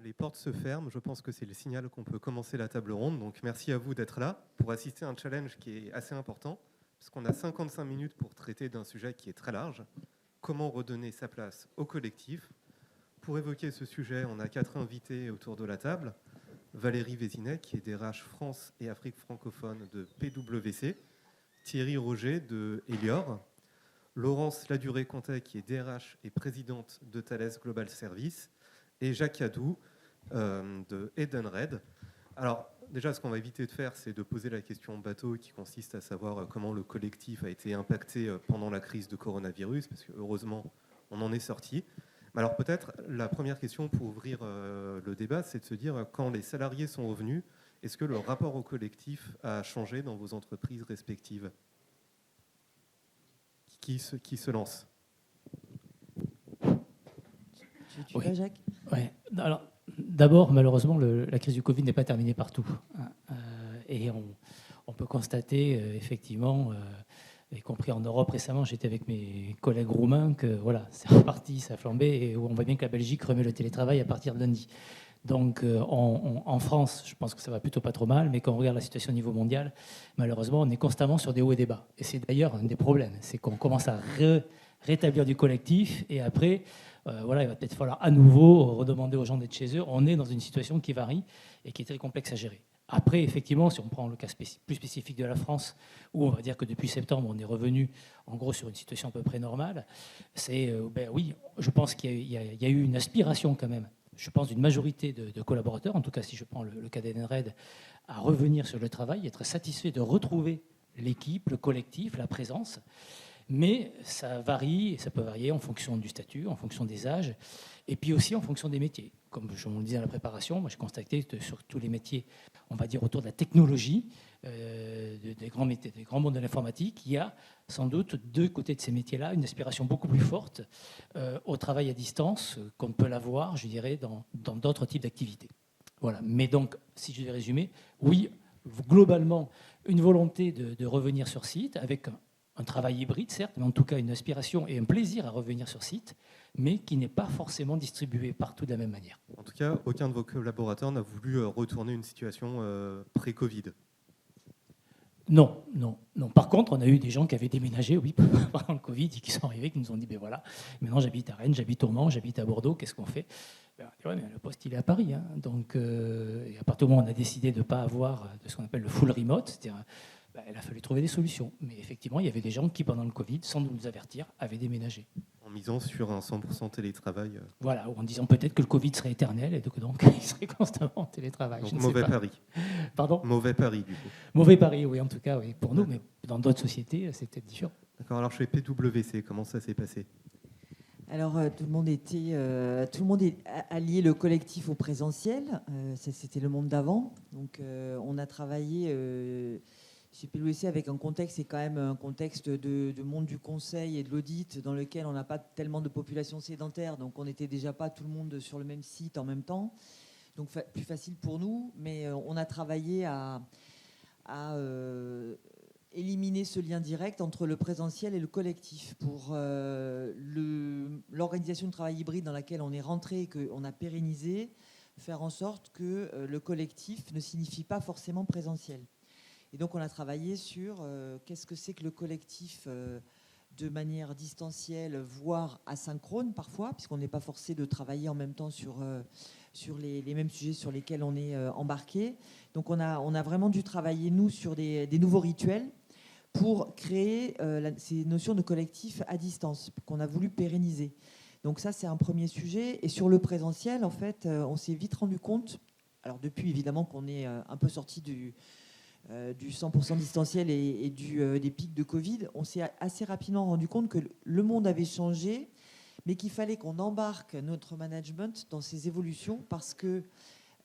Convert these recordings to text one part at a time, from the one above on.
Les portes se ferment, je pense que c'est le signal qu'on peut commencer la table ronde. Donc merci à vous d'être là pour assister à un challenge qui est assez important, parce qu'on a 55 minutes pour traiter d'un sujet qui est très large. Comment redonner sa place au collectif? Pour évoquer ce sujet, on a 4 invités autour de la table. Valérie Vézinet, qui est DRH France et Afrique francophone de PwC. Thierry Roger de Elior. Laurence Laduré-Contet, qui est DRH et présidente de Thales Global Service. Et Jacques Hadou de Edenred. Alors, déjà, ce qu'on va éviter de faire, c'est de poser la question bateau qui consiste à savoir comment le collectif a été impacté pendant la crise de coronavirus, parce que heureusement, on en est sorti. Mais alors, peut-être, la première question pour ouvrir le débat, c'est de se dire, quand les salariés sont revenus, est-ce que le rapport au collectif a changé dans vos entreprises respectives? Qui se lance? Tu vas, Jacques? Oui. Alors, d'abord, malheureusement, la crise du Covid n'est pas terminée partout. Et on peut constater, effectivement, y compris en Europe récemment, j'étais avec mes collègues roumains, que voilà, c'est reparti, ça a flambé, et on voit bien que la Belgique remet le télétravail à partir de lundi. Donc en France, je pense que ça va plutôt pas trop mal, mais quand on regarde la situation au niveau mondial, malheureusement, on est constamment sur des hauts et des bas. Et c'est d'ailleurs un des problèmes, c'est qu'on commence à rétablir du collectif, et après, voilà, il va peut-être falloir à nouveau redemander aux gens d'être chez eux. On est dans une situation qui varie et qui est très complexe à gérer. Après, effectivement, si on prend le cas plus spécifique de la France, où on va dire que depuis septembre, on est revenu en gros sur une situation à peu près normale, c'est, oui, je pense qu'il y a eu une aspiration quand même, je pense d'une majorité de collaborateurs, en tout cas si je prends le cas d'Edenred, à revenir sur le travail, être satisfait de retrouver l'équipe, le collectif, la présence. Mais ça varie, et ça peut varier en fonction du statut, en fonction des âges, et puis aussi en fonction des métiers. Comme je vous le disais à la préparation, moi j'ai constaté que sur tous les métiers, on va dire autour de la technologie, des grands métiers, des grands mondes de l'informatique, il y a sans doute de côté de ces métiers-là une aspiration beaucoup plus forte au travail à distance qu'on peut l'avoir, je dirais, dans d'autres types d'activités. Voilà. Mais donc, si je devais résumer, oui, globalement, une volonté de revenir sur site avec un travail hybride, certes, mais en tout cas une aspiration et un plaisir à revenir sur site, mais qui n'est pas forcément distribué partout de la même manière. En tout cas, aucun de vos collaborateurs n'a voulu retourner une situation pré-Covid. Non. Par contre, on a eu des gens qui avaient déménagé, oui, pendant le Covid, et qui sont arrivés, qui nous ont dit, ben voilà, maintenant j'habite à Rennes, j'habite au Mans, j'habite à Bordeaux, qu'est-ce qu'on fait? Ouais, mais le poste, il est à Paris. Hein. Donc, et à partir du moment où on a décidé de ne pas avoir de ce qu'on appelle le full remote, c'est-à-dire il a fallu trouver des solutions. Mais effectivement, il y avait des gens qui, pendant le Covid, sans nous avertir, avaient déménagé. En misant sur un 100% télétravail. Voilà, ou en disant peut-être que le Covid serait éternel et donc il serait constamment en télétravail. Donc mauvais pari. Pardon ? Mauvais pari, du coup. Mauvais pari, oui, en tout cas, oui, pour nous, mais dans d'autres sociétés, c'est peut-être différent. D'accord, alors chez PwC, comment ça s'est passé ? Alors, tout le monde a lié le collectif au présentiel. C'était le monde d'avant. Donc, on a travaillé chez PwC avec un contexte, c'est quand même un contexte de monde du conseil et de l'audit dans lequel on n'a pas tellement de population sédentaire. Donc, on n'était déjà pas tout le monde sur le même site en même temps. Donc, plus facile pour nous. Mais on a travaillé à éliminer ce lien direct entre le présentiel et le collectif pour l'organisation de travail hybride dans laquelle on est rentré et qu'on a pérennisé, faire en sorte que le collectif ne signifie pas forcément présentiel. Et donc on a travaillé sur qu'est-ce que c'est que le collectif de manière distancielle, voire asynchrone parfois, puisqu'on n'est pas forcé de travailler en même temps sur les mêmes sujets sur lesquels on est embarqué. Donc on a vraiment dû travailler, nous, sur des nouveaux rituels pour créer ces notions de collectif à distance qu'on a voulu pérenniser. Donc ça, c'est un premier sujet. Et sur le présentiel, en fait, on s'est vite rendu compte, alors depuis évidemment qu'on est un peu sorti du 100% distanciel et des pics de Covid, on s'est assez rapidement rendu compte que le monde avait changé, mais qu'il fallait qu'on embarque notre management dans ces évolutions parce que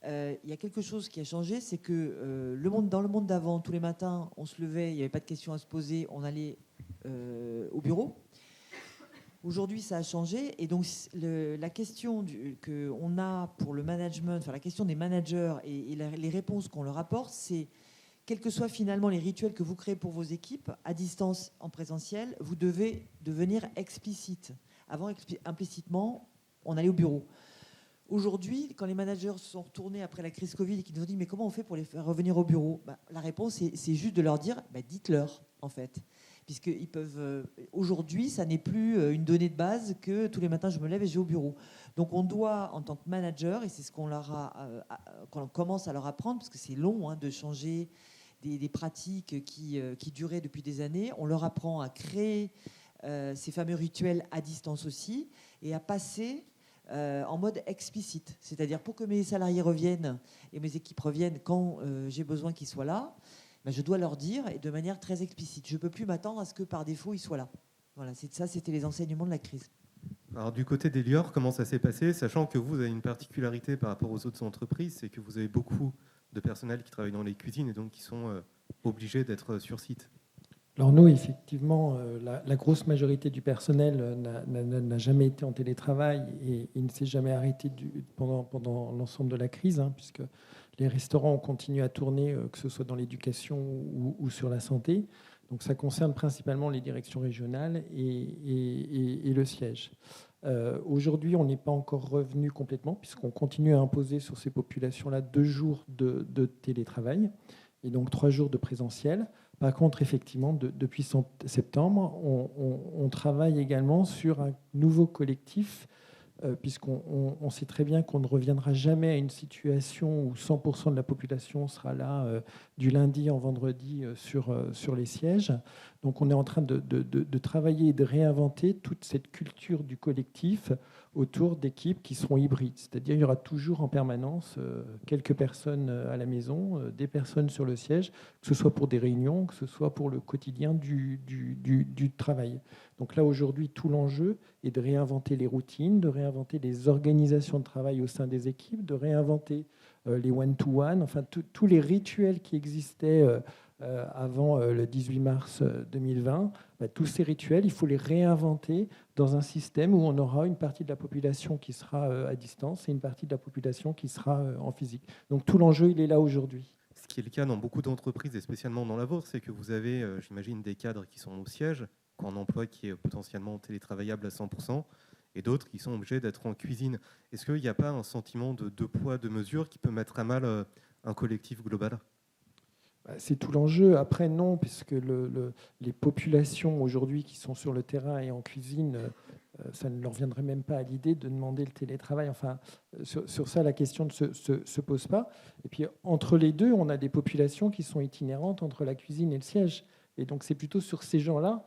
il y a quelque chose qui a changé, c'est que dans le monde d'avant, tous les matins, on se levait, il n'y avait pas de questions à se poser, on allait au bureau. Aujourd'hui, ça a changé. Et donc, la question qu'on a pour le management, enfin la question des managers et les réponses qu'on leur apporte, c'est quels que soient finalement les rituels que vous créez pour vos équipes, à distance, en présentiel, vous devez devenir explicite. Avant, implicitement, on allait au bureau. Aujourd'hui, quand les managers sont retournés après la crise Covid et qu'ils nous ont dit mais comment on fait pour les faire revenir au bureau, la réponse c'est juste de leur dire dites-leur en fait. Puisqu'ils peuvent. Aujourd'hui, ça n'est plus une donnée de base que tous les matins je me lève et je vais au bureau. Donc on doit, en tant que manager, et c'est ce qu'on qu'on commence à leur apprendre, parce que c'est long de changer des pratiques qui duraient depuis des années, on leur apprend à créer ces fameux rituels à distance aussi, et à passer en mode explicite. C'est-à-dire pour que mes salariés reviennent et mes équipes reviennent quand j'ai besoin qu'ils soient là, je dois leur dire, et de manière très explicite. Je ne peux plus m'attendre à ce que par défaut ils soient là. Voilà, ça c'était les enseignements de la crise. Alors du côté d'Elior, comment ça s'est passé, sachant que vous avez une particularité par rapport aux autres entreprises, c'est que vous avez beaucoup de personnel qui travaille dans les cuisines et donc qui sont obligés d'être sur site. Alors nous, effectivement, la grosse majorité du personnel n'a jamais été en télétravail et il ne s'est jamais arrêté pendant l'ensemble de la crise, puisque les restaurants ont continué à tourner, que ce soit dans l'éducation ou sur la santé. Donc ça concerne principalement les directions régionales et le siège. Aujourd'hui, on n'est pas encore revenu complètement, puisqu'on continue à imposer sur ces populations-là 2 jours de télétravail et donc 3 jours de présentiel. Par contre, effectivement, depuis septembre, on travaille également sur un nouveau collectif, puisqu'on sait très bien qu'on ne reviendra jamais à une situation où 100% de la population sera là du lundi en vendredi sur les sièges. Donc on est en train de travailler et de réinventer toute cette culture du collectif autour d'équipes qui seront hybrides. C'est-à-dire qu'il y aura toujours en permanence quelques personnes à la maison, des personnes sur le siège, que ce soit pour des réunions, que ce soit pour le quotidien du travail. Donc là, aujourd'hui, tout l'enjeu est de réinventer les routines, de réinventer les organisations de travail au sein des équipes, de réinventer les one-to-one, enfin tous les rituels qui existaient avant le 18 mars 2020. Tous ces rituels, il faut les réinventer dans un système où on aura une partie de la population qui sera à distance et une partie de la population qui sera en physique. Donc tout l'enjeu, il est là aujourd'hui. Ce qui est le cas dans beaucoup d'entreprises, et spécialement dans la vôtre, c'est que vous avez, j'imagine, des cadres qui sont au siège, qui ont un emploi qui est potentiellement télétravaillable à 100%, et d'autres qui sont obligés d'être en cuisine. Est-ce qu'il n'y a pas un sentiment de deux poids, deux mesures qui peut mettre à mal un collectif global ? C'est tout l'enjeu. Après, non, puisque les populations aujourd'hui qui sont sur le terrain et en cuisine, ça ne leur viendrait même pas à l'idée de demander le télétravail. Enfin, sur ça, la question ne se pose pas. Et puis, entre les deux, on a des populations qui sont itinérantes entre la cuisine et le siège. Et donc, c'est plutôt sur ces gens-là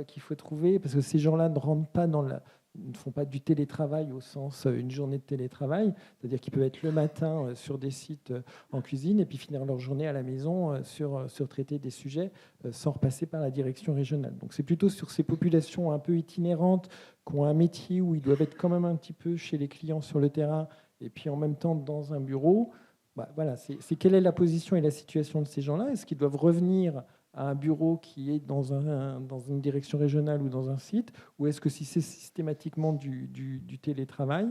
qu'il faut trouver, parce que ces gens-là ne rentrent pas ne font pas du télétravail au sens une journée de télétravail, c'est-à-dire qu'ils peuvent être le matin sur des sites en cuisine et puis finir leur journée à la maison sur traiter des sujets sans repasser par la direction régionale. Donc c'est plutôt sur ces populations un peu itinérantes qui ont un métier où ils doivent être quand même un petit peu chez les clients sur le terrain et puis en même temps dans un bureau. Voilà, c'est quelle est la position et la situation de ces gens-là ? Est-ce qu'ils doivent revenir à un bureau qui est dans une direction régionale ou dans un site, ou est-ce que si c'est systématiquement du télétravail ?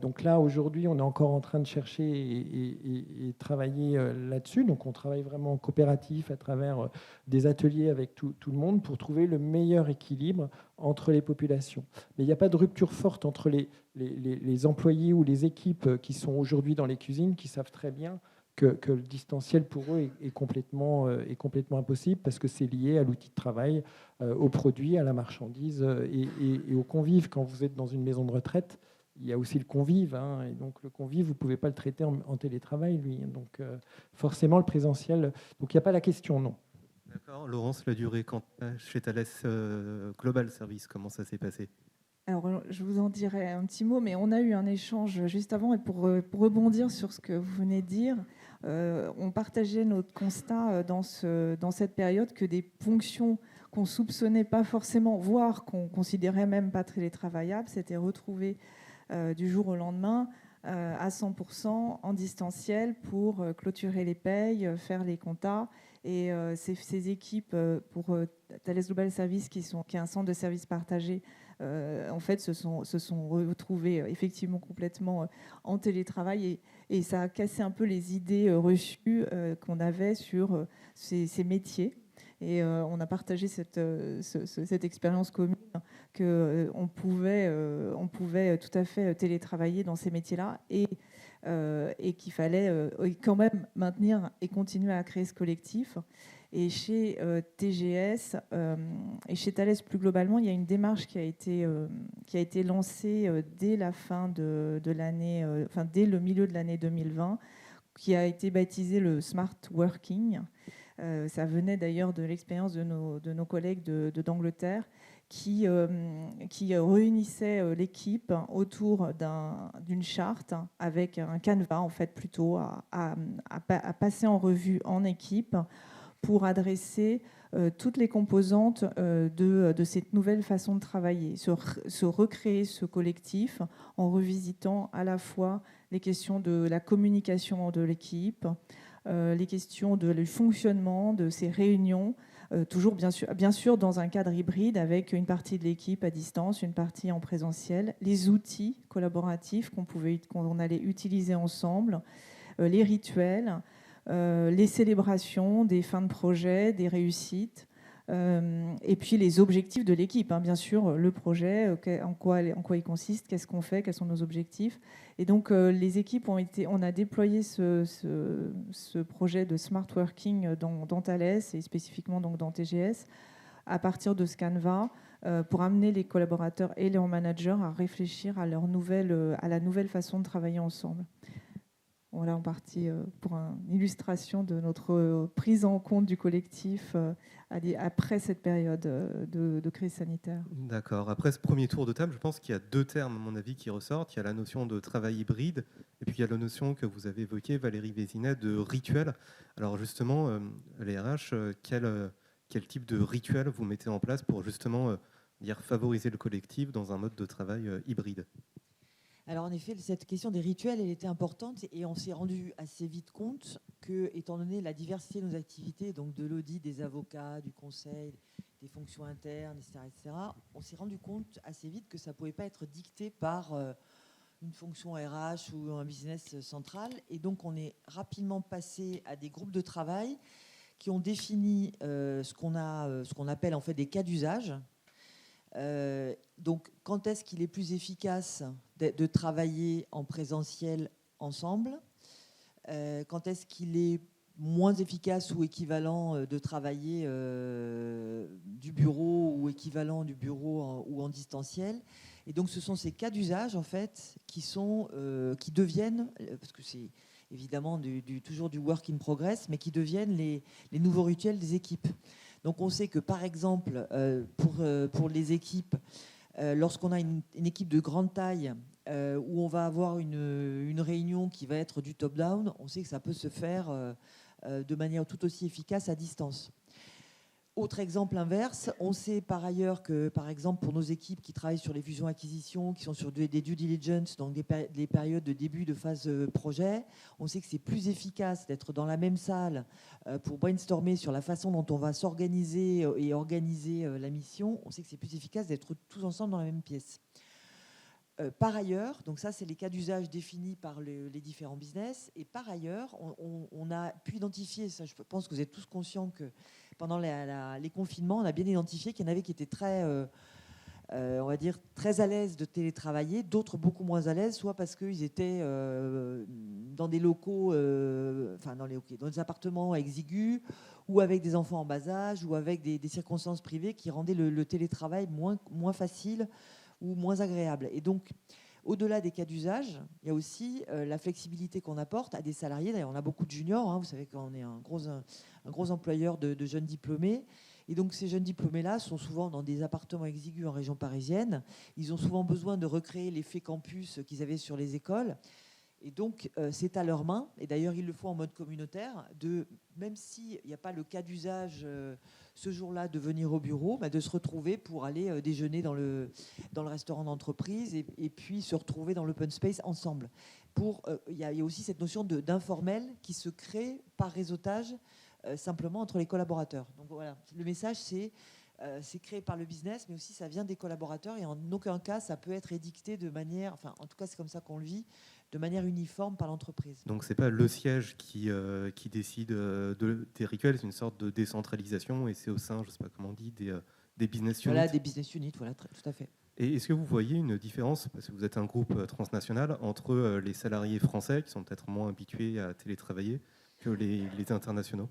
Donc là, aujourd'hui, on est encore en train de chercher et travailler là-dessus. Donc on travaille vraiment en coopératif à travers des ateliers avec tout le monde pour trouver le meilleur équilibre entre les populations. Mais il n'y a pas de rupture forte entre les employés ou les équipes qui sont aujourd'hui dans les cuisines, qui savent très bien que le distanciel pour eux est complètement impossible parce que c'est lié à l'outil de travail, aux produits, à la marchandise et aux convives. Quand vous êtes dans une maison de retraite, il y a aussi le convive. Et donc le convive, vous ne pouvez pas le traiter en télétravail, lui. Donc forcément, le présentiel... Donc il n'y a pas la question, non. D'accord. Laurence, la durée chez Thales Global Service, comment ça s'est passé ? Alors, je vous en dirai un petit mot, mais on a eu un échange juste avant. Et pour rebondir sur ce que vous venez de dire, on partageait notre constat dans cette période que des fonctions qu'on soupçonnait pas forcément, voire qu'on considérait même pas télétravaillables, s'étaient retrouvées du jour au lendemain à 100% en distanciel pour clôturer les payes, faire les comptas. Et ces équipes pour Thales Global Service, qui est un centre de services partagés, en fait, se sont retrouvés effectivement complètement en télétravail et ça a cassé un peu les idées reçues qu'on avait sur ces métiers. Et on a partagé cette expérience commune qu'on pouvait tout à fait télétravailler dans ces métiers-là et qu'il fallait quand même maintenir et continuer à créer ce collectif. Et chez TGS et chez Thales plus globalement, il y a une démarche qui a été lancée dès la fin de l'année, dès le milieu de l'année 2020, qui a été baptisée le Smart Working. Ça venait d'ailleurs de l'expérience de nos collègues d'Angleterre qui réunissaient l'équipe autour d'une charte avec un canevas, en fait, plutôt à passer en revue en équipe pour adresser toutes les composantes de cette nouvelle façon de travailler, se recréer ce collectif en revisitant à la fois les questions de la communication de l'équipe, les questions du fonctionnement de ces réunions, toujours bien sûr dans un cadre hybride avec une partie de l'équipe à distance, une partie en présentiel, les outils collaboratifs qu'on allait utiliser ensemble, les rituels, les célébrations des fins de projet, des réussites, et puis les objectifs de l'équipe, bien sûr, le projet, en quoi il consiste, qu'est-ce qu'on fait, quels sont nos objectifs. Et donc les équipes on a déployé ce projet de Smart Working dans Thales et spécifiquement donc dans TGS à partir de ce canevas pour amener les collaborateurs et leurs managers à réfléchir à la nouvelle façon de travailler ensemble. Voilà en partie pour une illustration de notre prise en compte du collectif après cette période de crise sanitaire. D'accord. Après ce premier tour de table, je pense qu'il y a deux termes, à mon avis, qui ressortent. Il y a la notion de travail hybride et puis il y a la notion que vous avez évoquée, Valérie Vézinet, de rituel. Alors justement, les RH, quel type de rituel vous mettez en place pour justement favoriser le collectif dans un mode de travail hybride ? Alors en effet, cette question des rituels, elle était importante et on s'est rendu assez vite compte que, étant donné la diversité de nos activités, donc de l'audit, des avocats, du conseil, des fonctions internes, etc., on s'est rendu compte assez vite que ça ne pouvait pas être dicté par une fonction RH ou un business central. Et donc on est rapidement passé à des groupes de travail qui ont défini ce qu'on appelle en fait des cas d'usage. Donc, quand est-ce qu'il est plus efficace de travailler en présentiel ensemble ? Quand est-ce qu'il est moins efficace ou équivalent de travailler du bureau ou équivalent du bureau ou en distanciel ? Et donc, ce sont ces cas d'usage, en fait, qui deviennent, parce que c'est évidemment toujours du work in progress, mais qui deviennent les nouveaux rituels des équipes. Donc on sait que par exemple pour les équipes, lorsqu'on a une équipe de grande taille où on va avoir une réunion qui va être du top-down, on sait que ça peut se faire de manière tout aussi efficace à distance. Autre exemple inverse, on sait par ailleurs que, par exemple, pour nos équipes qui travaillent sur les fusions-acquisitions, qui sont sur des due diligence, donc des périodes de début de phase projet, on sait que c'est plus efficace d'être dans la même salle pour brainstormer sur la façon dont on va s'organiser et organiser la mission. On sait que c'est plus efficace d'être tous ensemble dans la même pièce. Par ailleurs, donc ça c'est les cas d'usage définis par les différents business, et par ailleurs, on a pu identifier, ça je pense que vous êtes tous conscients que pendant les confinements, on a bien identifié qu'il y en avait qui étaient très, on va dire, très à l'aise de télétravailler, d'autres beaucoup moins à l'aise, soit parce qu'ils étaient dans des locaux, dans des appartements exigus, ou avec des enfants en bas âge, ou avec des circonstances privées qui rendaient le télétravail moins facile ou moins agréable. Et donc, au-delà des cas d'usage, il y a aussi la flexibilité qu'on apporte à des salariés. D'ailleurs, on a beaucoup de juniors. Vous savez qu'on est un gros employeur de jeunes diplômés. Et donc, ces jeunes diplômés-là sont souvent dans des appartements exigus en région parisienne. Ils ont souvent besoin de recréer l'effet campus qu'ils avaient sur les écoles. Et donc, c'est à leurs mains, et d'ailleurs, ils le font en mode communautaire, même s'il n'y a pas le cas d'usage ce jour-là de venir au bureau, de se retrouver pour aller déjeuner dans le restaurant d'entreprise et puis se retrouver dans l'open space ensemble. Il y a aussi cette notion d'informel qui se crée par réseautage simplement entre les collaborateurs. Donc voilà, le message, c'est c'est créé par le business, mais aussi ça vient des collaborateurs et en aucun cas ça peut être édicté de manière, enfin en tout cas c'est comme ça qu'on le vit, de manière uniforme par l'entreprise. Donc c'est pas le siège qui décide des rituels, c'est une sorte de décentralisation et c'est au sein, je sais pas comment on dit, des business units. Voilà, des business units, voilà, tout à fait. Et est-ce que vous voyez une différence, parce que vous êtes un groupe transnational, entre les salariés français qui sont peut-être moins habitués à télétravailler que les internationaux?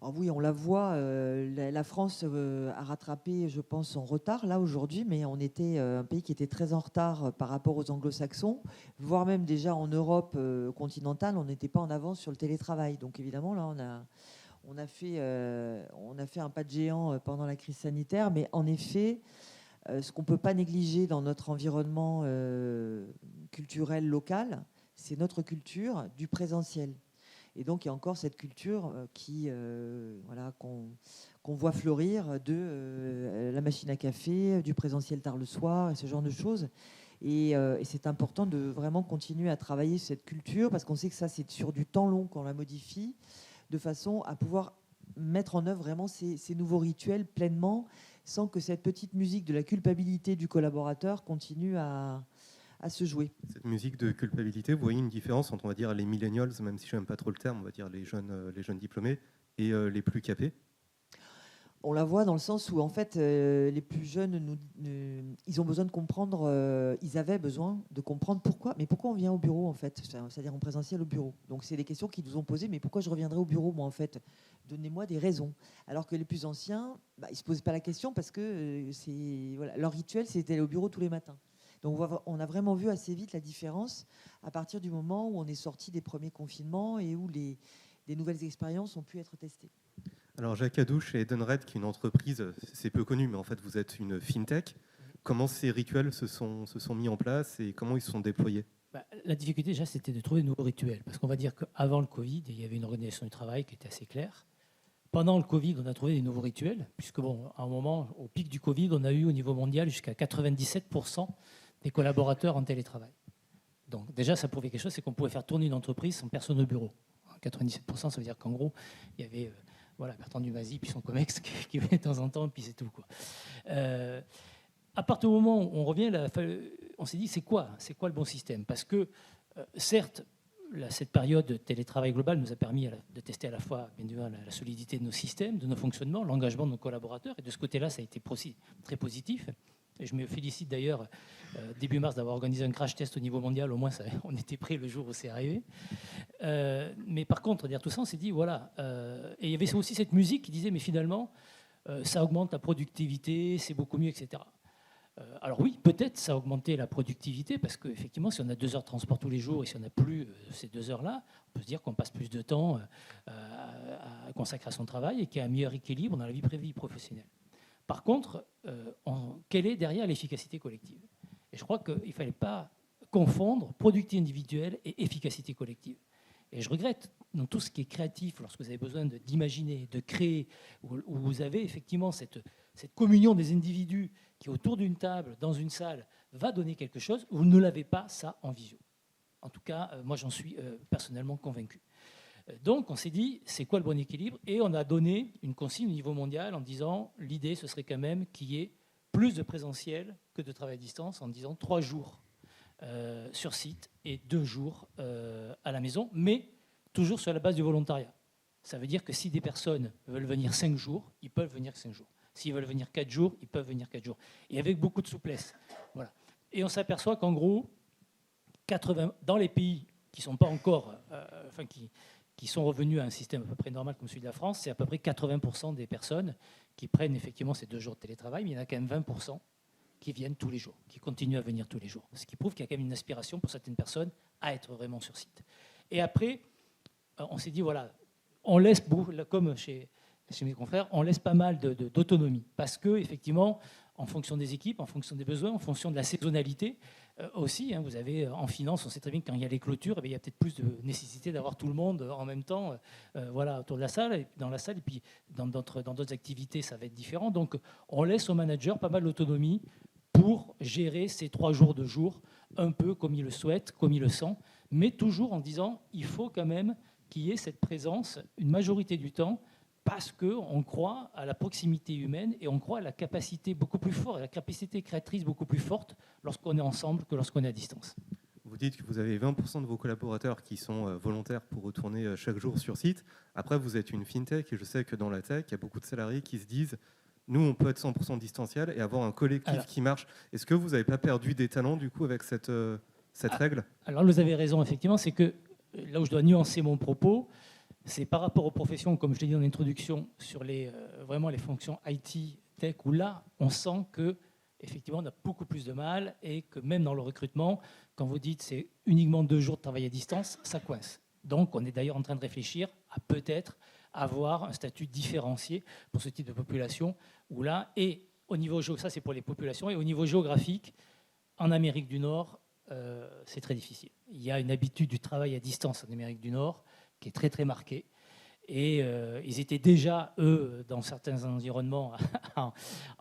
Alors oui, on la voit, la France a rattrapé, je pense, son retard là aujourd'hui, mais on était un pays qui était très en retard par rapport aux anglo-saxons, voire même déjà en Europe continentale, on n'était pas en avance sur le télétravail. Donc évidemment, là, on a fait un pas de géant pendant la crise sanitaire, mais en effet, ce qu'on ne peut pas négliger dans notre environnement culturel local, c'est notre culture du présentiel. Et donc, il y a encore cette culture qu'on voit fleurir de la machine à café, du présentiel tard le soir, et ce genre de choses. Et c'est important de vraiment continuer à travailler cette culture, parce qu'on sait que ça, c'est sur du temps long qu'on la modifie, de façon à pouvoir mettre en œuvre vraiment ces nouveaux rituels pleinement, sans que cette petite musique de la culpabilité du collaborateur continue à se jouer. Cette musique de culpabilité, vous voyez une différence entre, on va dire, les millennials, même si je n'aime pas trop le terme, on va dire les jeunes diplômés, et les plus capés? On la voit dans le sens où, en fait, les plus jeunes, ils ont besoin de comprendre, ils avaient besoin de comprendre pourquoi on vient au bureau, en fait, c'est-à-dire en présentiel au bureau. Donc, c'est des questions qu'ils nous ont posées, mais pourquoi je reviendrai au bureau, moi, en fait? Donnez-moi des raisons. Alors que les plus anciens, ils ne se posent pas la question parce que leur rituel, c'était aller au bureau tous les matins. Donc on a vraiment vu assez vite la différence à partir du moment où on est sorti des premiers confinements et où des nouvelles expériences ont pu être testées. Alors Jacques Adouche et Edenred, qui est une entreprise, c'est peu connu, mais en fait vous êtes une fintech. Comment ces rituels se sont mis en place et comment ils se sont déployés? La difficulté déjà, c'était de trouver de nouveaux rituels. Parce qu'on va dire qu'avant le Covid, il y avait une organisation du travail qui était assez claire. Pendant le Covid, on a trouvé des nouveaux rituels, puisque à un moment, au pic du Covid, on a eu au niveau mondial jusqu'à 97% des collaborateurs en télétravail. Donc déjà, ça prouvait quelque chose, c'est qu'on pouvait faire tourner une entreprise sans personne au bureau. 97%, ça veut dire qu'en gros, il y avait Bertrand Dumazy, puis son COMEX qui venait de temps en temps, puis c'est tout, quoi. À partir du moment où on revient, on s'est dit, c'est quoi le bon système? Parce que, certes, cette période de télétravail global nous a permis de tester à la fois bien la solidité de nos systèmes, de nos fonctionnements, l'engagement de nos collaborateurs. Et de ce côté-là, ça a été très positif. Et je me félicite d'ailleurs, début mars, d'avoir organisé un crash test au niveau mondial. Au moins, on était prêts le jour où c'est arrivé. Mais par contre, dire tout ça, on s'est dit, voilà. Et il y avait aussi cette musique qui disait, mais finalement, ça augmente la productivité, c'est beaucoup mieux, etc. Alors oui, peut-être ça a augmenté la productivité, parce qu'effectivement, si on a 2 heures de transport tous les jours et si on n'a plus ces 2 heures-là, on peut se dire qu'on passe plus de temps à consacrer à son travail et qu'il y a un meilleur équilibre dans la vie privée et professionnelle. Par contre, quelle est derrière l'efficacité collective? Et je crois qu'il ne fallait pas confondre productivité individuelle et efficacité collective. Et je regrette, dans tout ce qui est créatif, lorsque vous avez besoin d'imaginer, de créer, où vous avez effectivement cette communion des individus qui, autour d'une table, dans une salle, va donner quelque chose, vous ne l'avez pas, ça, en visio. En tout cas, moi, j'en suis personnellement convaincu. Donc, on s'est dit, c'est quoi le bon équilibre? Et on a donné une consigne au niveau mondial en disant, l'idée, ce serait quand même qu'il y ait plus de présentiel que de travail à distance, en disant 3 jours sur site et 2 jours à la maison, mais toujours sur la base du volontariat. Ça veut dire que si des personnes veulent venir 5 jours, ils peuvent venir 5 jours. S'ils veulent venir 4 jours, ils peuvent venir 4 jours. Et avec beaucoup de souplesse. Voilà. Et on s'aperçoit qu'en gros, dans les pays qui sont pas encore, qui sont revenus à un système à peu près normal comme celui de la France, c'est à peu près 80% des personnes qui prennent effectivement ces 2 jours de télétravail, mais il y en a quand même 20% qui viennent tous les jours, qui continuent à venir tous les jours. Ce qui prouve qu'il y a quand même une aspiration pour certaines personnes à être vraiment sur site. Et après, on s'est dit, voilà, on laisse, comme chez mes confrères, on laisse pas mal d'autonomie. Parce que, effectivement, en fonction des équipes, en fonction des besoins, en fonction de la saisonnalité aussi, vous avez en finance, on sait très bien que quand il y a les clôtures, il y a peut-être plus de nécessité d'avoir tout le monde en même temps autour de la salle, et dans la salle, et puis dans d'autres activités, ça va être différent. Donc, on laisse au manager pas mal d'autonomie pour gérer ces 3 jours de jour, un peu comme il le souhaite, comme il le sent, mais toujours en disant, il faut quand même qu'il y ait cette présence, une majorité du temps, parce qu'on croit à la proximité humaine et on croit à la capacité beaucoup plus forte, à la capacité créatrice beaucoup plus forte lorsqu'on est ensemble que lorsqu'on est à distance. Vous dites que vous avez 20% de vos collaborateurs qui sont volontaires pour retourner chaque jour sur site. Après, vous êtes une fintech et je sais que dans la tech, il y a beaucoup de salariés qui se disent nous, on peut être 100% distanciel et avoir un collectif qui marche. Est-ce que vous n'avez pas perdu des talents du coup avec cette règle ? Alors, vous avez raison, effectivement, c'est que là où je dois nuancer mon propos, c'est par rapport aux professions, comme je l'ai dit en introduction, sur vraiment les fonctions IT, tech, où là, on sent que effectivement, on a beaucoup plus de mal et que même dans le recrutement, quand vous dites c'est uniquement 2 jours de travail à distance, ça coince. Donc, on est d'ailleurs en train de réfléchir à peut-être avoir un statut différencié pour ce type de population, où là, et au niveau ça c'est pour les populations, et au niveau géographique, en Amérique du Nord, c'est très difficile. Il y a une habitude du travail à distance en Amérique du Nord qui est très très marquée. Et ils étaient déjà, eux, dans certains environnements,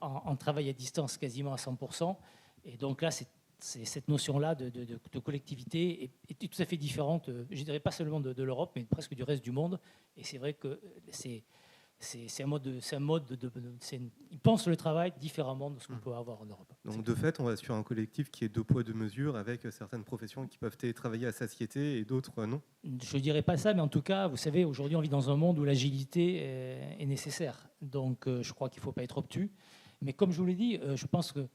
en travail à distance quasiment à 100%. Et donc là, cette notion-là de collectivité est tout à fait différente, je ne dirais pas seulement de l'Europe, mais presque du reste du monde. Et c'est vrai que ils pensent le travail différemment de ce qu'on peut avoir en Europe. Donc de fait, on va sur un collectif qui est 2 poids 2 mesures avec certaines professions qui peuvent télétravailler à satiété et d'autres non. Je ne dirais pas ça, mais en tout cas, vous savez, aujourd'hui, on vit dans un monde où l'agilité est nécessaire. Donc je crois qu'il ne faut pas être obtus. Mais comme je vous l'ai dit, je pense que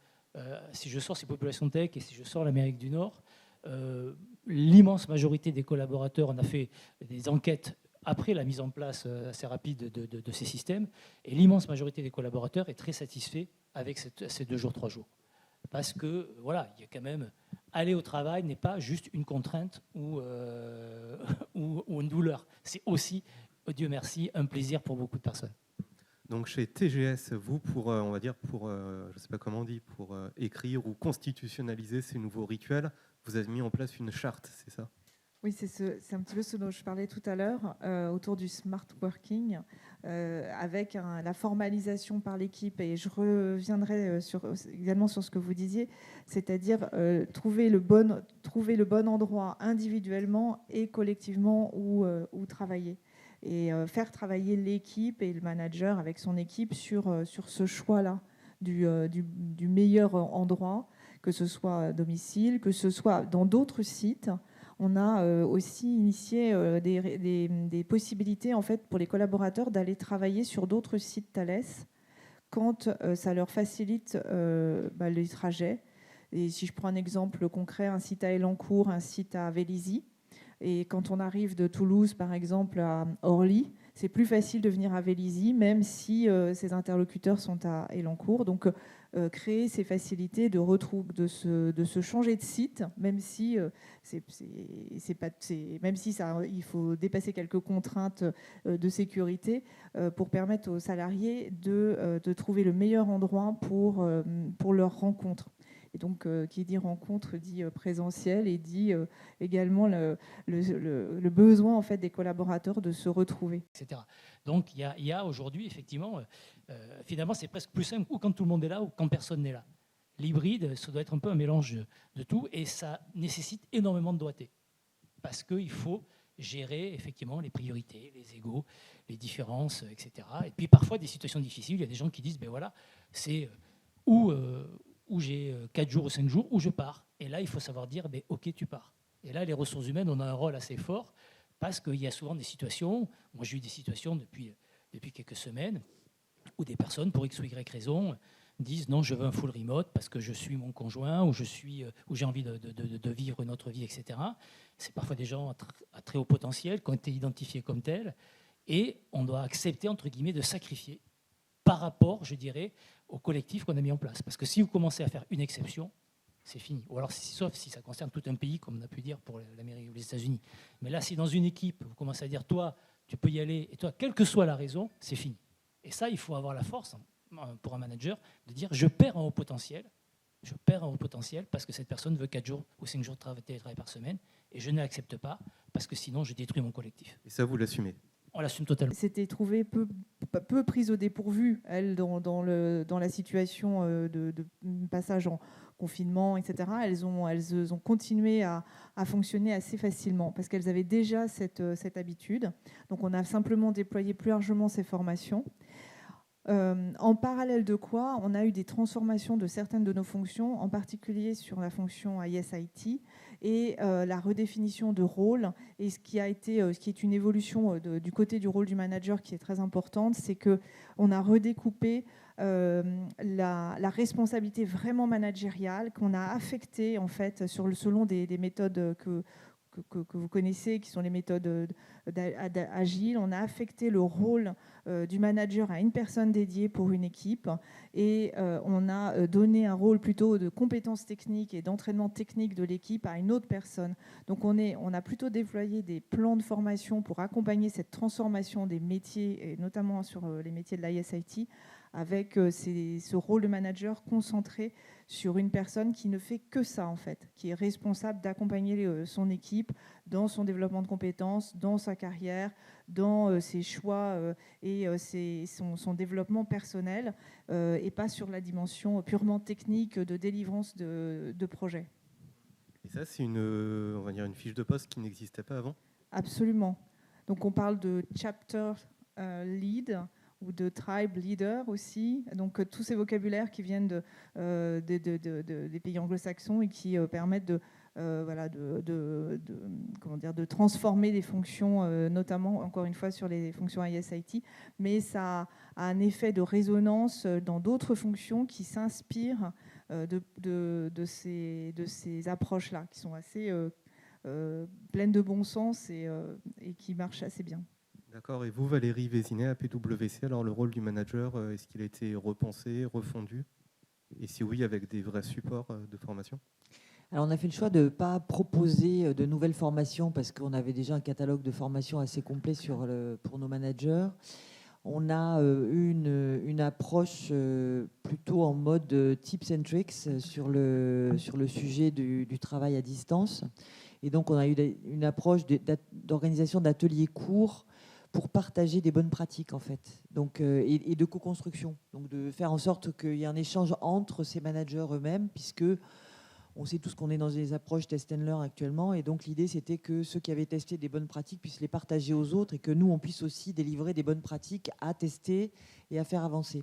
si je sors ces populations tech et si je sors l'Amérique du Nord, l'immense majorité des collaborateurs, on a fait des enquêtes après la mise en place assez rapide de ces systèmes, et l'immense majorité des collaborateurs est très satisfait avec ces 2 jours, 3 jours. Parce que, voilà, il y a quand même... Aller au travail n'est pas juste une contrainte ou une douleur. C'est aussi, Dieu merci, un plaisir pour beaucoup de personnes. Donc chez TGS, vous, on va dire, je ne sais pas comment on dit, pour écrire ou constitutionnaliser ces nouveaux rituels, vous avez mis en place une charte, c'est ça ? Oui, c'est un petit peu ce dont je parlais tout à l'heure, autour du smart working, avec la formalisation par l'équipe. Et je reviendrai également sur ce que vous disiez, c'est-à-dire trouver le bon endroit individuellement et collectivement où travailler. Et faire travailler l'équipe et le manager avec son équipe sur ce choix-là du meilleur endroit, que ce soit à domicile, que ce soit dans d'autres sites. On a aussi initié des possibilités en fait, pour les collaborateurs d'aller travailler sur d'autres sites Thales quand ça leur facilite les trajets. Et si je prends un exemple concret, un site à Elancourt, un site à Vélizy, et quand on arrive de Toulouse, par exemple, à Orly, c'est plus facile de venir à Vélizy, même si ses interlocuteurs sont à Elancourt. Donc, créer ces facilités de se changer de site, même si il faut dépasser quelques contraintes de sécurité pour permettre aux salariés de trouver le meilleur endroit pour leur rencontre. Et donc, qui dit rencontre dit présentiel et dit également le besoin en fait, des collaborateurs de se retrouver. Etc. Donc, il y a aujourd'hui, effectivement, finalement, c'est presque plus simple ou quand tout le monde est là ou quand personne n'est là. L'hybride, ça doit être un peu un mélange de tout et ça nécessite énormément de doigté parce qu'il faut gérer effectivement les priorités, les égos, les différences, etc. Et puis, parfois, des situations difficiles, il y a des gens qui disent, ben voilà, c'est où j'ai 4 jours ou 5 jours, où je pars. Et là, il faut savoir dire, ben, OK, tu pars. Et là, les ressources humaines, on a un rôle assez fort parce qu'il y a souvent des situations, moi j'ai eu des situations depuis quelques semaines, où des personnes, pour X ou Y raison, disent non, je veux un full remote parce que je suis mon conjoint ou j'ai envie de vivre une autre vie, etc. C'est parfois des gens à très haut potentiel qui ont été identifiés comme tels et on doit accepter, entre guillemets, de sacrifier par rapport, je dirais, au collectif qu'on a mis en place. Parce que si vous commencez à faire une exception, c'est fini. Ou alors, sauf si ça concerne tout un pays, comme on a pu dire pour l'Amérique ou les États-Unis. Mais là, si dans une équipe, vous commencez à dire, toi, tu peux y aller, et toi, quelle que soit la raison, c'est fini. Et ça, il faut avoir la force, pour un manager, de dire, je perds en haut potentiel parce que cette personne veut 4 jours ou 5 jours de télétravail par semaine, et je ne l'accepte pas, parce que sinon, je détruis mon collectif. Et ça, vous l'assumez ? On l'assume totalement. S'était trouvée peu prise au dépourvu, elle, dans la situation de passage en confinement, etc. Elles ont continué à fonctionner assez facilement parce qu'elles avaient déjà cette habitude. Donc on a simplement déployé plus largement ces formations. En parallèle de quoi, on a eu des transformations de certaines de nos fonctions, en particulier sur la fonction IS/IT et la redéfinition de rôle. Et ce qui est une évolution du côté du rôle du manager qui est très importante, c'est qu'on a redécoupé la responsabilité vraiment managériale qu'on a affectée en fait selon des méthodes que vous connaissez, qui sont les méthodes agiles. On a affecté le rôle du manager à une personne dédiée pour une équipe et on a donné un rôle plutôt de compétences techniques et d'entraînement technique de l'équipe à une autre personne. Donc on a plutôt déployé des plans de formation pour accompagner cette transformation des métiers, et notamment sur les métiers de l'IS/IT, avec ce rôle de manager concentré sur une personne qui ne fait que ça, en fait, qui est responsable d'accompagner son équipe dans son développement de compétences, dans sa carrière, dans ses choix et son développement personnel, et pas sur la dimension purement technique de délivrance de projets. Et ça, c'est on va dire une fiche de poste qui n'existait pas avant? Absolument. Donc on parle de chapter lead, ou de tribe leader aussi. Donc tous ces vocabulaires qui viennent des pays anglo-saxons et qui permettent de transformer des fonctions, notamment, encore une fois, sur les fonctions IS/IT. Mais ça a un effet de résonance dans d'autres fonctions qui s'inspirent de ces approches-là, qui sont assez pleines de bon sens et qui marchent assez bien. D'accord. Et vous, Valérie Vézinet, à PwC, alors le rôle du manager, est-ce qu'il a été repensé, refondu? Et si oui, avec des vrais supports de formation? Alors on a fait le choix de ne pas proposer de nouvelles formations parce qu'on avait déjà un catalogue de formations assez complet pour nos managers. On a une approche plutôt en mode tips and tricks sur le sujet du travail à distance. Et donc on a eu une approche d'organisation d'ateliers courts pour partager des bonnes pratiques en fait, donc, et de co-construction, donc de faire en sorte qu'il y ait un échange entre ces managers eux-mêmes, puisque on sait tous qu'on est dans des approches test and learn actuellement, et donc l'idée c'était que ceux qui avaient testé des bonnes pratiques puissent les partager aux autres et que nous on puisse aussi délivrer des bonnes pratiques à tester et à faire avancer.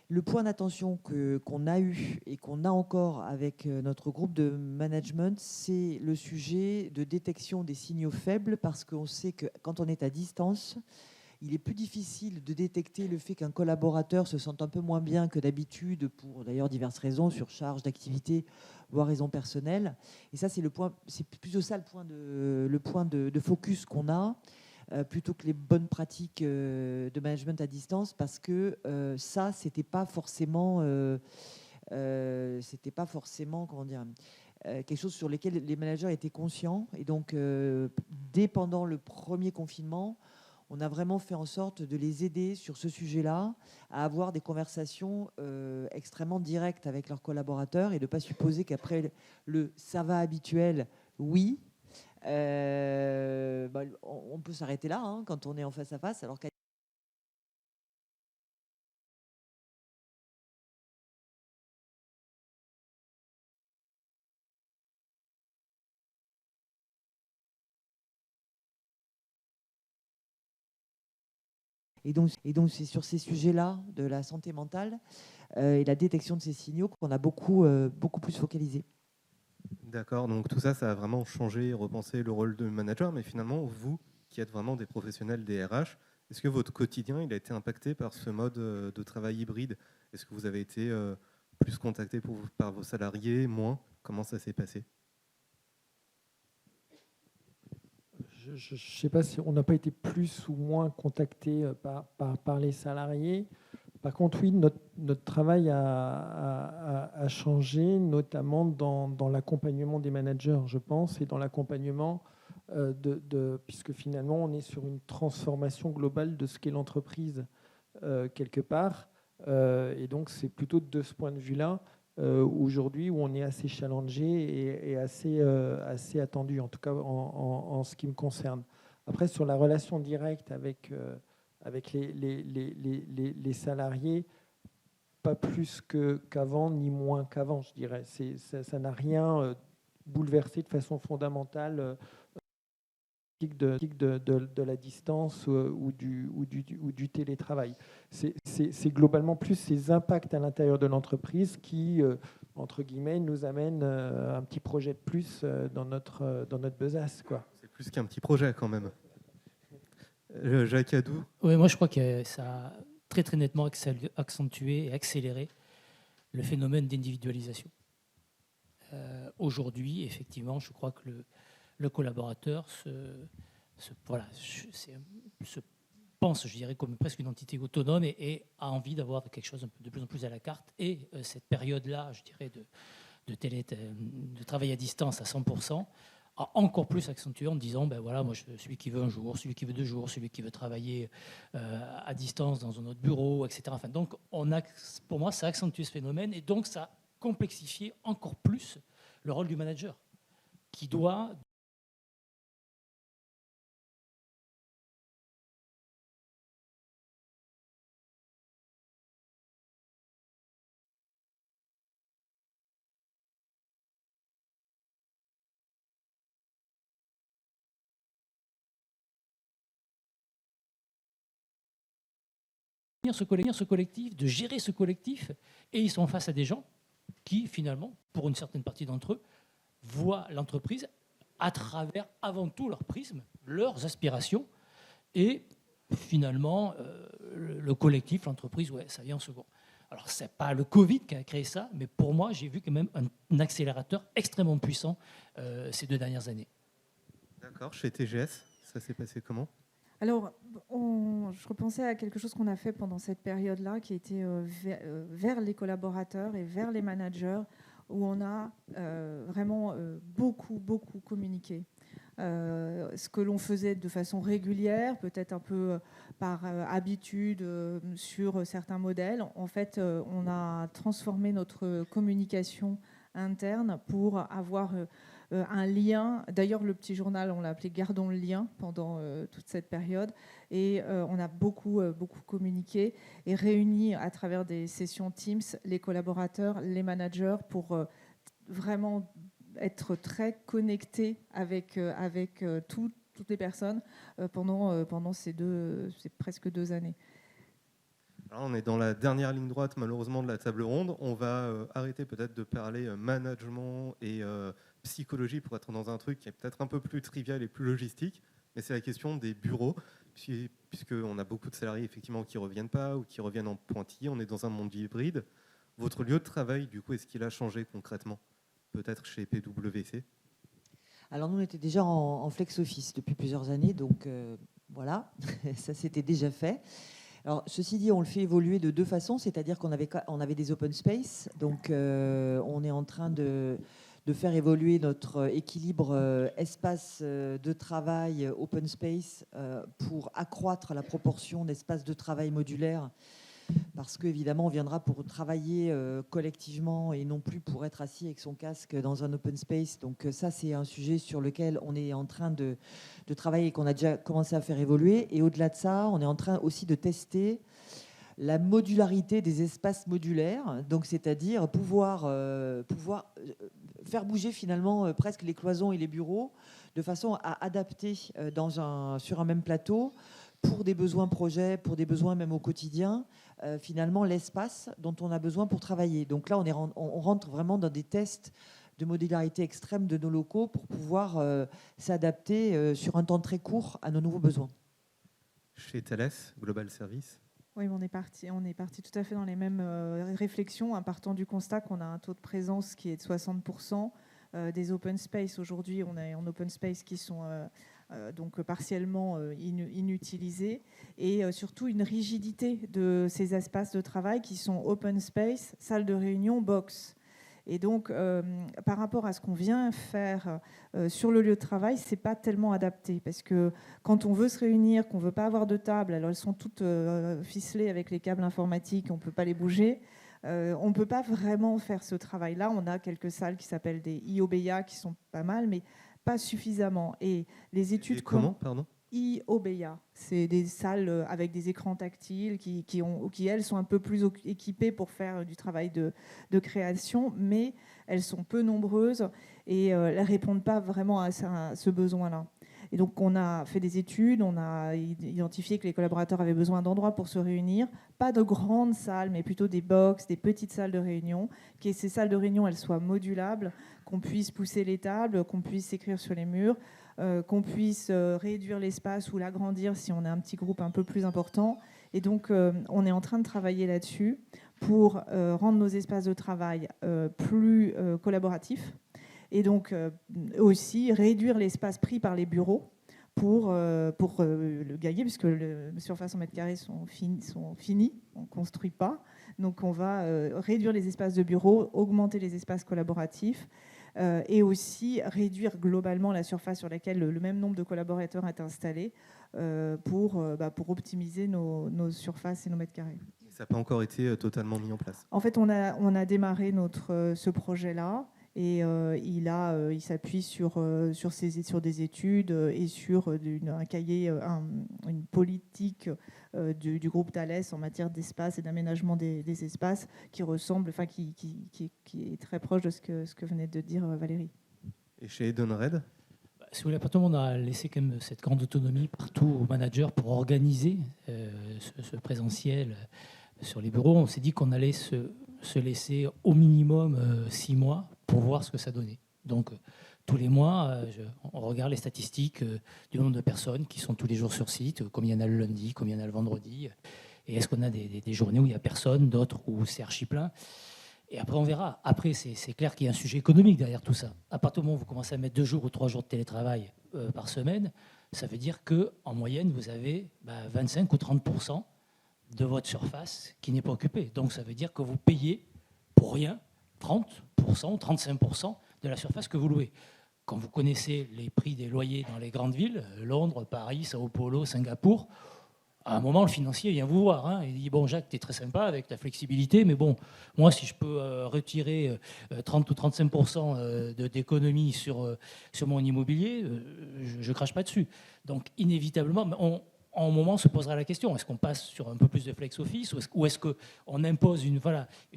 Le point d'attention qu'on a eu et qu'on a encore avec notre groupe de management, c'est le sujet de détection des signaux faibles, parce qu'on sait que quand on est à distance, il est plus difficile de détecter le fait qu'un collaborateur se sente un peu moins bien que d'habitude, pour d'ailleurs diverses raisons, surcharge d'activité, voire raisons personnelles. Et ça, c'est plutôt ça le point de focus qu'on a. Plutôt que les bonnes pratiques de management à distance, parce que ça, c'était pas forcément, comment dire, quelque chose sur lequel les managers étaient conscients. Et donc, dès pendant le premier confinement, on a vraiment fait en sorte de les aider sur ce sujet-là à avoir des conversations extrêmement directes avec leurs collaborateurs et de ne pas supposer qu'après le ça va habituel, oui. On peut s'arrêter là hein, quand on est en face à face, alors qu'à et donc c'est sur ces sujets-là de la santé mentale et la détection de ces signaux qu'on a beaucoup plus focalisé. D'accord, donc tout ça, ça a vraiment changé et repensé le rôle de manager, mais finalement, vous, qui êtes vraiment des professionnels des RH, est-ce que votre quotidien, il a été impacté par ce mode de travail hybride? Est-ce que vous avez été plus contacté par vos salariés, moins? Comment ça s'est passé? Je ne sais pas si on n'a pas été plus ou moins contacté par les salariés. Par contre, oui, notre travail a changé, notamment dans l'accompagnement des managers, je pense, et dans l'accompagnement puisque finalement, on est sur une transformation globale de ce qu'est l'entreprise quelque part. Et donc, c'est plutôt de ce point de vue-là, aujourd'hui, où on est assez challengé et assez attendu, en tout cas en ce qui me concerne. Après, sur la relation directe avec les salariés, pas plus qu'avant, ni moins qu'avant, je dirais. Ça n'a rien bouleversé de façon fondamentale de la distance ou du télétravail. C'est globalement plus ces impacts à l'intérieur de l'entreprise qui, entre guillemets, nous amènent un petit projet de plus dans notre besace, quoi. C'est plus qu'un petit projet quand même. Jacques Adou. Oui, moi je crois que ça a très très nettement accentué et accéléré le phénomène d'individualisation. Aujourd'hui, effectivement, je crois que le collaborateur se pense, je dirais, comme presque une entité autonome et a envie d'avoir quelque chose de plus en plus à la carte. Et cette période-là, je dirais, de travail à distance à 100%, a encore plus accentué en disant, ben voilà, moi, celui qui veut un jour, celui qui veut 2 jours, celui qui veut travailler à distance dans un autre bureau, etc. Enfin, donc, pour moi, ça a accentué ce phénomène et donc ça a complexifié encore plus le rôle du manager qui doit... ce collectif, de gérer ce collectif, et ils sont face à des gens qui, finalement, pour une certaine partie d'entre eux, voient l'entreprise à travers, avant tout, leur prisme, leurs aspirations, et finalement, le collectif, l'entreprise, ouais, ça vient en second. Alors, ce n'est pas le Covid qui a créé ça, mais pour moi, j'ai vu quand même un accélérateur extrêmement puissant ces 2 dernières années. D'accord, chez TGS, ça s'est passé comment ? Alors, je repensais à quelque chose qu'on a fait pendant cette période-là, qui était vers les collaborateurs et vers les managers, où on a vraiment beaucoup communiqué. Ce que l'on faisait de façon régulière, peut-être un peu par habitude sur certains modèles, en fait, on a transformé notre communication interne pour avoir un lien. D'ailleurs, le petit journal, on l'a appelé Gardons le lien pendant toute cette période. Et on a beaucoup communiqué et réuni à travers des sessions Teams les collaborateurs, les managers pour vraiment être très connectés avec toutes les personnes pendant ces presque 2 années. Alors, on est dans la dernière ligne droite, malheureusement, de la table ronde. On va arrêter peut-être de parler management et psychologie pour être dans un truc qui est peut-être un peu plus trivial et plus logistique. Mais c'est la question des bureaux, puisqu'on a beaucoup de salariés effectivement qui ne reviennent pas ou qui reviennent en pointillé. On est dans un monde hybride. Votre lieu de travail, du coup, est-ce qu'il a changé concrètement ? Peut-être chez PwC ? Alors nous, on était déjà en flex office depuis plusieurs années, donc voilà, ça s'était déjà fait. Alors, ceci dit, on le fait évoluer de 2 façons, c'est-à-dire qu'on avait des open space, donc on est en train de faire évoluer notre équilibre espace de travail open space pour accroître la proportion d'espaces de travail modulaires, parce qu'évidemment, on viendra pour travailler collectivement et non plus pour être assis avec son casque dans un open space. Donc ça, c'est un sujet sur lequel on est en train de travailler et qu'on a déjà commencé à faire évoluer. Et au-delà de ça, on est en train aussi de tester la modularité des espaces modulaires, donc c'est-à-dire pouvoir faire bouger finalement presque les cloisons et les bureaux de façon à adapter sur un même plateau pour des besoins projets, pour des besoins même au quotidien, finalement l'espace dont on a besoin pour travailler. Donc là, on rentre vraiment dans des tests de modularité extrême de nos locaux pour pouvoir s'adapter sur un temps très court à nos nouveaux besoins. Chez Thales, Global Service ? Oui, on est parti tout à fait dans les mêmes réflexions, en partant du constat qu'on a un taux de présence qui est de 60%. Des open space, aujourd'hui, on est en open space qui sont donc partiellement inutilisés, et surtout une rigidité de ces espaces de travail qui sont open space, salle de réunion, box. Et donc, par rapport à ce qu'on vient faire sur le lieu de travail, c'est pas tellement adapté, parce que quand on veut se réunir, qu'on veut pas avoir de table, alors elles sont toutes ficelées avec les câbles informatiques, on peut pas les bouger. On peut pas vraiment faire ce travail-là. On a quelques salles qui s'appellent des IOBIA qui sont pas mal, mais pas suffisamment. Et les études comment, pardon ? IOBEA. C'est des salles avec des écrans tactiles qui, elles, sont un peu plus équipées pour faire du travail de création, mais elles sont peu nombreuses et elles ne répondent pas vraiment à ce besoin-là. Et donc, on a fait des études, on a identifié que les collaborateurs avaient besoin d'endroits pour se réunir. Pas de grandes salles, mais plutôt des box, des petites salles de réunion. Que ces salles de réunion, elles soient modulables, qu'on puisse pousser les tables, qu'on puisse écrire sur les murs, qu'on puisse réduire l'espace ou l'agrandir si on a un petit groupe un peu plus important. Et donc, on est en train de travailler là-dessus pour rendre nos espaces de travail plus collaboratifs. Et donc aussi réduire l'espace pris par les bureaux pour le gagner, puisque les surfaces en mètres carrés sont finies, on ne construit pas. Donc on va réduire les espaces de bureaux, augmenter les espaces collaboratifs et aussi réduire globalement la surface sur laquelle le même nombre de collaborateurs est installé pour optimiser nos surfaces et nos mètres carrés. Ça n'a pas encore été totalement mis en place. En fait, on a démarré ce projet-là. Et il s'appuie sur des études et sur un cahier, une politique du groupe Thales en matière d'espace et d'aménagement des espaces qui ressemble, qui est très proche de ce que venait de dire Valérie. Et chez Edenred ? Si vous voulez, tout le monde a laissé quand même cette grande autonomie partout aux managers pour organiser ce présentiel sur les bureaux. On s'est dit qu'on allait se laisser au minimum 6 mois pour voir ce que ça donnait. Donc, tous les mois, on regarde les statistiques du nombre de personnes qui sont tous les jours sur site, combien il y en a le lundi, combien il y en a le vendredi, et est-ce qu'on a des journées où il n'y a personne, d'autres où c'est archi plein. Et après, on verra. Après, c'est clair qu'il y a un sujet économique derrière tout ça. À partir du moment où vous commencez à mettre 2 jours ou 3 jours de télétravail par semaine, ça veut dire qu'en moyenne, vous avez 25 ou 30% de votre surface qui n'est pas occupée. Donc, ça veut dire que vous payez pour rien 30%, 35% de la surface que vous louez. Quand vous connaissez les prix des loyers dans les grandes villes, Londres, Paris, Sao Paulo, Singapour, à un moment, le financier vient vous voir. Hein, il dit « Bon, Jacques, tu es très sympa avec ta flexibilité, mais bon, moi, si je peux retirer 30 ou 35% d'économie sur mon immobilier, je ne crache pas dessus. » Donc, inévitablement, en un moment, on se posera la question, est-ce qu'on passe sur un peu plus de flex-office ou est-ce qu'on impose une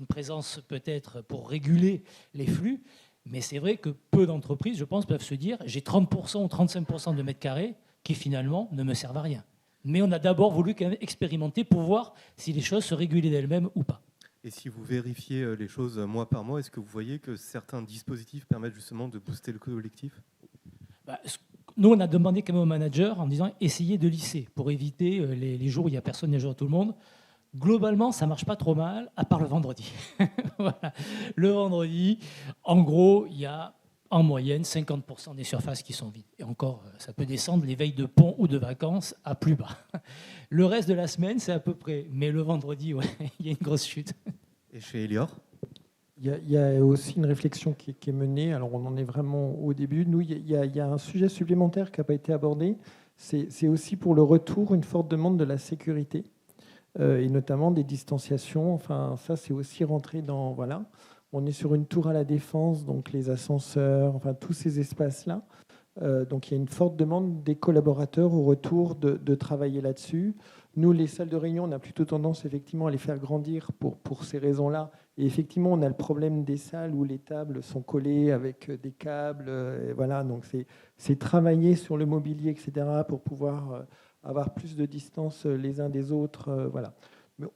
présence peut-être pour réguler les flux? Mais c'est vrai que peu d'entreprises, je pense, peuvent se dire j'ai 30% ou 35% de mètres carrés qui finalement ne me servent à rien. Mais on a d'abord voulu quand même expérimenter pour voir si les choses se régulaient d'elles-mêmes ou pas. Et si vous vérifiez les choses mois par mois, est-ce que vous voyez que certains dispositifs permettent justement de booster le collectif ? Nous, on a demandé quand même aux managers en disant essayez de lisser pour éviter les jours où il n'y a personne, les jours où tout le monde. Globalement, ça ne marche pas trop mal, à part le vendredi. Voilà. Le vendredi, en gros, il y a en moyenne 50% des surfaces qui sont vides. Et encore, ça peut descendre les veilles de pont ou de vacances à plus bas. Le reste de la semaine, c'est à peu près. Mais le vendredi, ouais, il y a une grosse chute. Et chez Elior ? Il y a aussi une réflexion qui est menée. Alors, on en est vraiment au début. Nous, il y a un sujet supplémentaire qui n'a pas été abordé. C'est aussi pour le retour une forte demande de la sécurité et notamment des distanciations. Enfin, ça, c'est aussi rentré dans... Voilà. On est sur une tour à la Défense, donc les ascenseurs, enfin tous ces espaces-là. Donc il y a une forte demande des collaborateurs au retour de travailler là-dessus. Nous, les salles de réunion, on a plutôt tendance effectivement à les faire grandir pour ces raisons-là. Et effectivement, on a le problème des salles où les tables sont collées avec des câbles. Et voilà, donc c'est travailler sur le mobilier, etc., pour pouvoir avoir plus de distance les uns des autres. Voilà.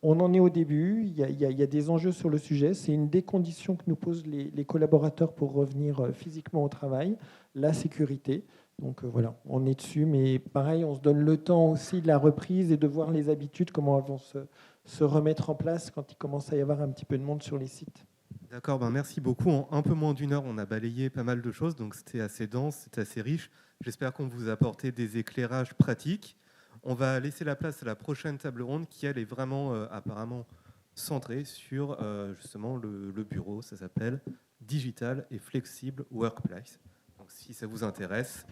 On en est au début, il y a des enjeux sur le sujet. C'est une des conditions que nous posent les collaborateurs pour revenir physiquement au travail, la sécurité. Donc voilà, on est dessus, mais pareil, on se donne le temps aussi de la reprise et de voir les habitudes, comment elles vont se remettre en place quand il commence à y avoir un petit peu de monde sur les sites. D'accord, merci beaucoup. En un peu moins d'1 heure, on a balayé pas mal de choses, donc c'était assez dense, c'était assez riche. J'espère qu'on vous a apporté des éclairages pratiques. On va laisser la place à la prochaine table ronde qui, elle, est vraiment apparemment centrée sur justement le bureau. Ça s'appelle Digital et Flexible Workplace. Donc si ça vous intéresse,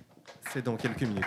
c'est dans quelques minutes.